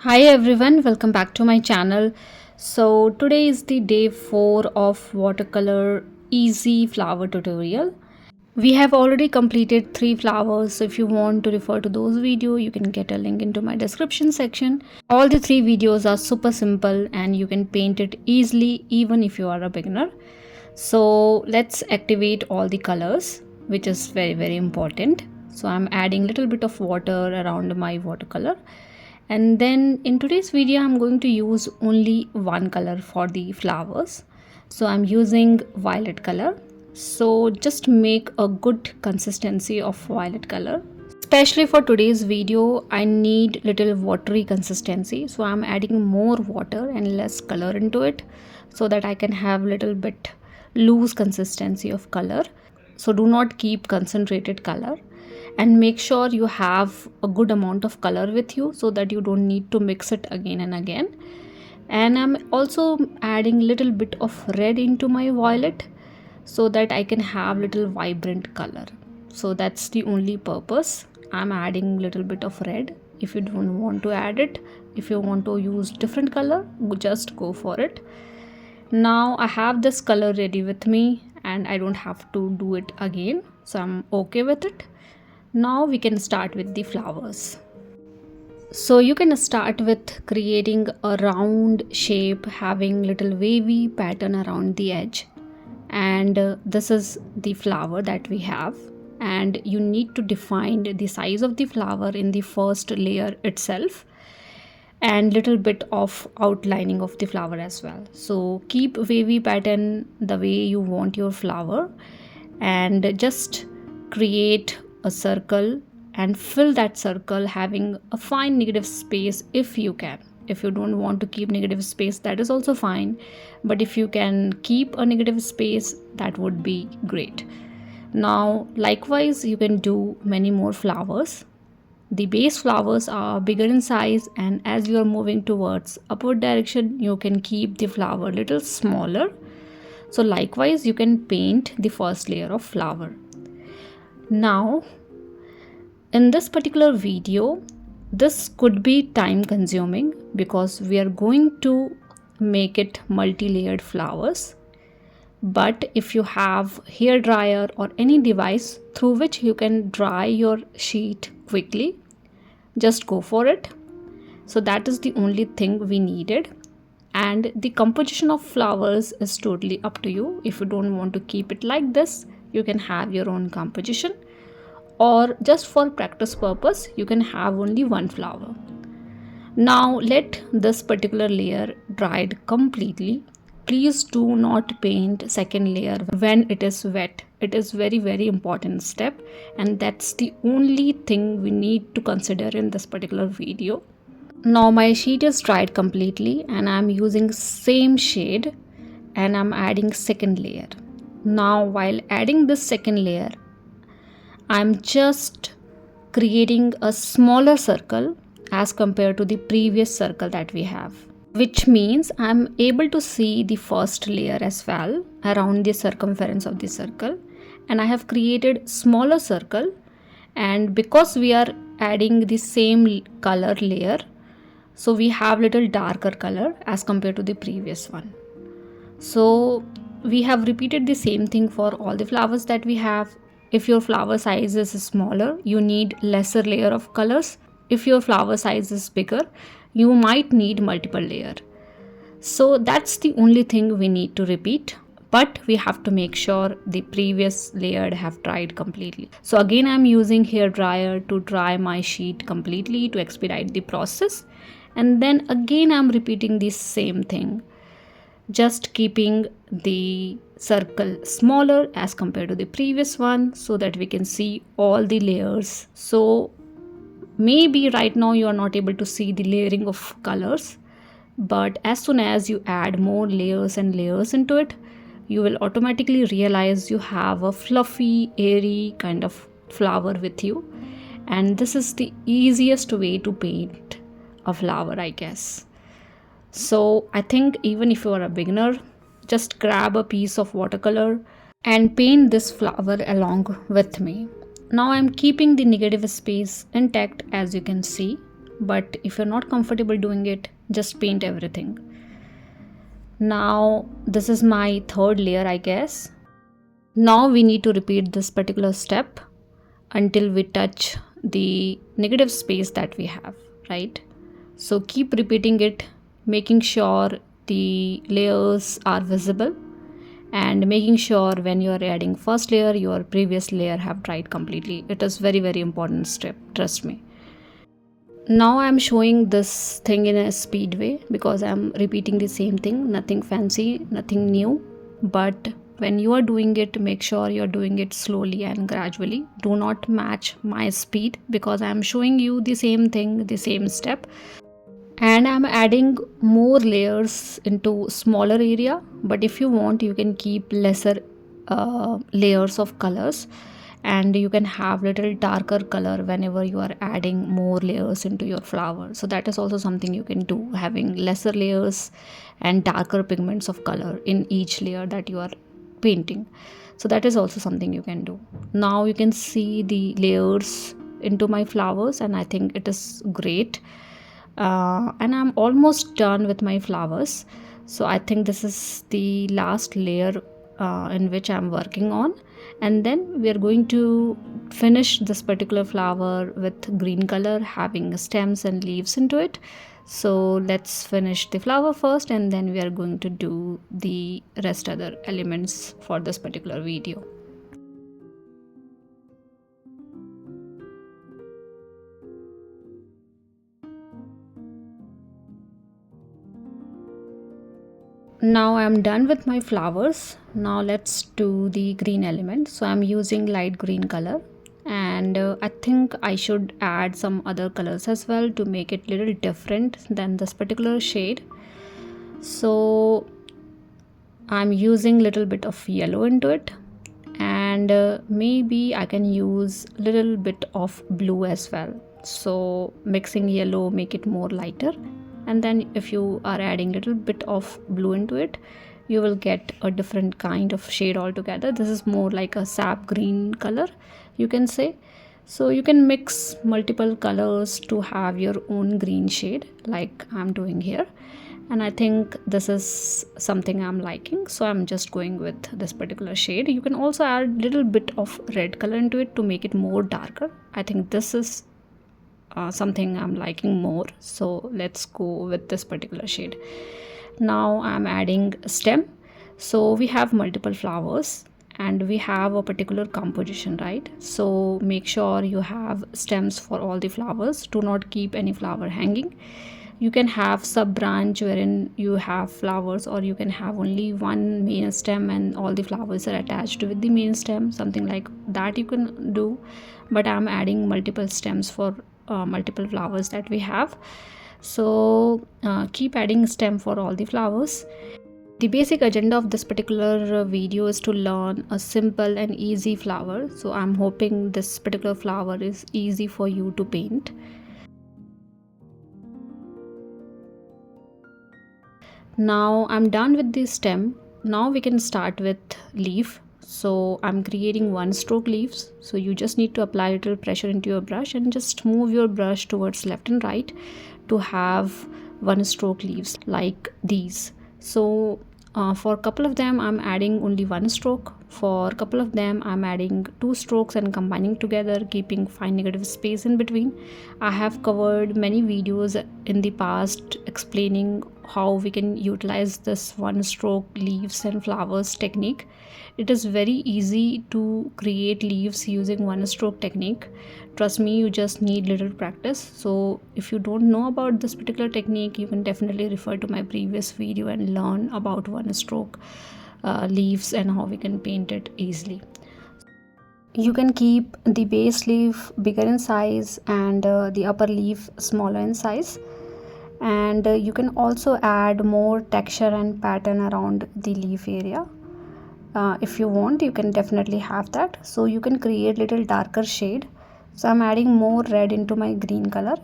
Hi everyone, welcome back to my channel. So today is the day 4 of watercolor easy flower tutorial. We have already completed 3 flowers, so if you want to refer to those videos, you can get a link into my description section. All the 3 videos are super simple and you can paint it easily even if you are a beginner. So let's activate all the colors, which is very important. So I'm adding little bit of water around my watercolor. And then in today's video I'm going to use only one color for the flowers. So I'm using violet color. So just make a good consistency of violet color. Especially for today's video I need little watery consistency, so I'm adding more water and less color into it so that I can have little bit loose consistency of color. So do not keep concentrated color, and make sure you have a good amount of color with you so that you don't need to mix it again and again. And I'm also adding little bit of red into my violet so that I can have little vibrant color. So that's the only purpose. I'm adding little bit of red. If you don't want to add it, if you want to use different color, just go for it. Now I have this color ready with me and I don't have to do it again, so I'm okay with it. Now we can start with the flowers. So you can start with creating a round shape having little wavy pattern around the edge, and this is the flower that we have, and you need to define the size of the flower in the first layer itself and little bit of outlining of the flower as well. So keep wavy pattern the way you want your flower and just create a circle and fill that circle having a fine negative space if you can. If you don't want to keep negative space, that is also fine, but if you can keep a negative space, that would be great. Now likewise you can do many more flowers. The base flowers are bigger in size, and as you are moving towards upward direction you can keep the flower little smaller. So likewise you can paint the first layer of flower. Now in this particular video, this could be time consuming because we are going to make it multi-layered flowers. But if you have hair dryer or any device through which you can dry your sheet quickly, just go for it. So that is the only thing we needed, and the composition of flowers is totally up to you. If you don't want to keep it like this, you can have your own composition, or just for practice purpose you can have only one flower. Now let this particular layer dried completely. Please do not paint second layer when it is wet. It is very important step, and that's the only thing we need to consider in this particular video. Now my sheet is dried completely and I'm using same shade and I'm adding second layer. Now while adding this second layer, I'm just creating a smaller circle as compared to the previous circle that we have, which means I'm able to see the first layer as well around the circumference of the circle, and I have created smaller circle. And because we are adding the same color layer, so we have little darker color as compared to the previous one. So we have repeated the same thing for all the flowers that we have. If your flower size is smaller, you need lesser layer of colors. If your flower size is bigger, you might need multiple layer. So that's the only thing we need to repeat, but we have to make sure the previous layer have dried completely. So again I'm using hair dryer to dry my sheet completely to expedite the process, and then again I'm repeating the same thing, just keeping the circle smaller as compared to the previous one so that we can see all the layers. So maybe right now you are not able to see the layering of colors, but as soon as you add more layers and layers into it, you will automatically realize you have a fluffy, airy kind of flower with you. And this is the easiest way to paint a flower, I guess. So I think even if you are a beginner, just grab a piece of watercolor and paint this flower along with me. Now I'm keeping the negative space intact, as you can see. but if you're not comfortable doing it, just paint everything. Now this is my third layer, I guess. Now we need to repeat this particular step until we touch the negative space that we have, right? So keep repeating it, making sure the layers are visible, and making sure when you are adding first layer, your previous layer have dried completely. It is very, very important step, trust me. Now I'm showing this thing in a speed way because I'm repeating the same thing, nothing fancy, nothing new. But when you are doing it, make sure you're doing it slowly and gradually. Do not match my speed because I'm showing you the same thing, the same step. And I'm adding more layers into smaller area, but if you want, you can keep lesser layers of colors, and you can have little darker color whenever you are adding more layers into your flower. So that is also something you can do, having lesser layers and darker pigments of color in each layer that you are painting. So that is also something you can do. Now you can see the layers into my flowers, and I think it is great. And I'm almost done with my flowers, so I think this is the last layer in which I'm working on, and then we are going to finish this particular flower with green color, having stems and leaves into it. So let's finish the flower first, and then we are going to do the rest other elements for this particular video. Now I'm done with my flowers. Now let's do the green element. So I'm using light green color, and I think I should add some other colors as well to make it little different than this particular shade. So I'm using little bit of yellow into it, and maybe I can use little bit of blue as well. So mixing yellow make it more lighter, and then if you are adding little bit of blue into it, you will get a different kind of shade altogether. This is more like a sap green color, you can say. So you can mix multiple colors to have your own green shade like I'm doing here, and I think this is something I'm liking, so I'm just going with this particular shade. You can also add little bit of red color into it to make it more darker. I think this is something I'm liking more, so let's go with this particular shade. Now I'm adding stem. So we have multiple flowers and we have a particular composition, right? So make sure you have stems for all the flowers. Do not keep any flower hanging. You can have sub branch wherein you have flowers, or you can have only one main stem and all the flowers are attached with the main stem, something like that you can do. But I'm adding multiple stems for multiple flowers that we have. So keep adding stem for all the flowers. The basic agenda of this particular video is to learn a simple and easy flower. So I'm hoping this particular flower is easy for you to paint. Now I'm done with the stem. Now we can start with leaf. So I'm creating one stroke leaves. So you just need to apply a little pressure into your brush and just move your brush towards left and right to have one stroke leaves like these. So for a couple of them I'm adding only one stroke. For a couple of them I'm adding two strokes and combining together, keeping fine negative space in between. I have covered many videos in the past explaining how we can utilize this one stroke leaves and flowers technique. It is very easy to create leaves using one stroke technique. Trust me, you just need little practice. So if you don't know about this particular technique, you can definitely refer to my previous video and learn about one stroke leaves and how we can paint it easily. You can keep the base leaf bigger in size and the upper leaf smaller in size, and you can also add more texture and pattern around the leaf area. If you want, you can definitely have that. So you can create little darker shade. So I'm adding more red into my green color,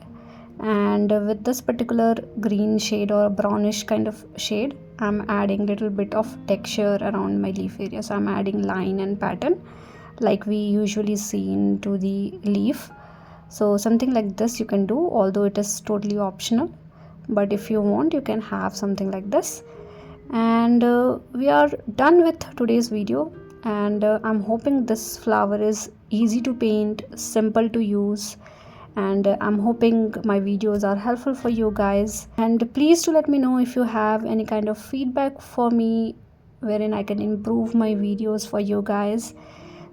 and with this particular green shade or brownish kind of shade, I'm adding little bit of texture around my leaf area. So I'm adding line and pattern like we usually see into the leaf. So something like this you can do, although it is totally optional, but if you want you can have something like this. And we are done with today's video, and I'm hoping this flower is easy to paint, simple to use, and I'm hoping my videos are helpful for you guys. And please do let me know if you have any kind of feedback for me wherein I can improve my videos for you guys.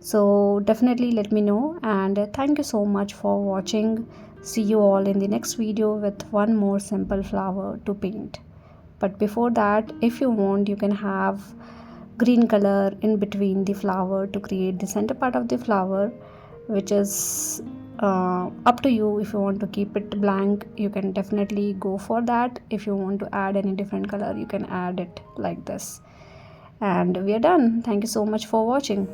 So definitely let me know, and thank you so much for watching. See you all in the next video with one more simple flower to paint. But before that, if you want, you can have green color in between the flower to create the center part of the flower, which is up to you. If you want to keep it blank, you can definitely go for that. If you want to add any different color, you can add it like this. And we are done. Thank you so much for watching.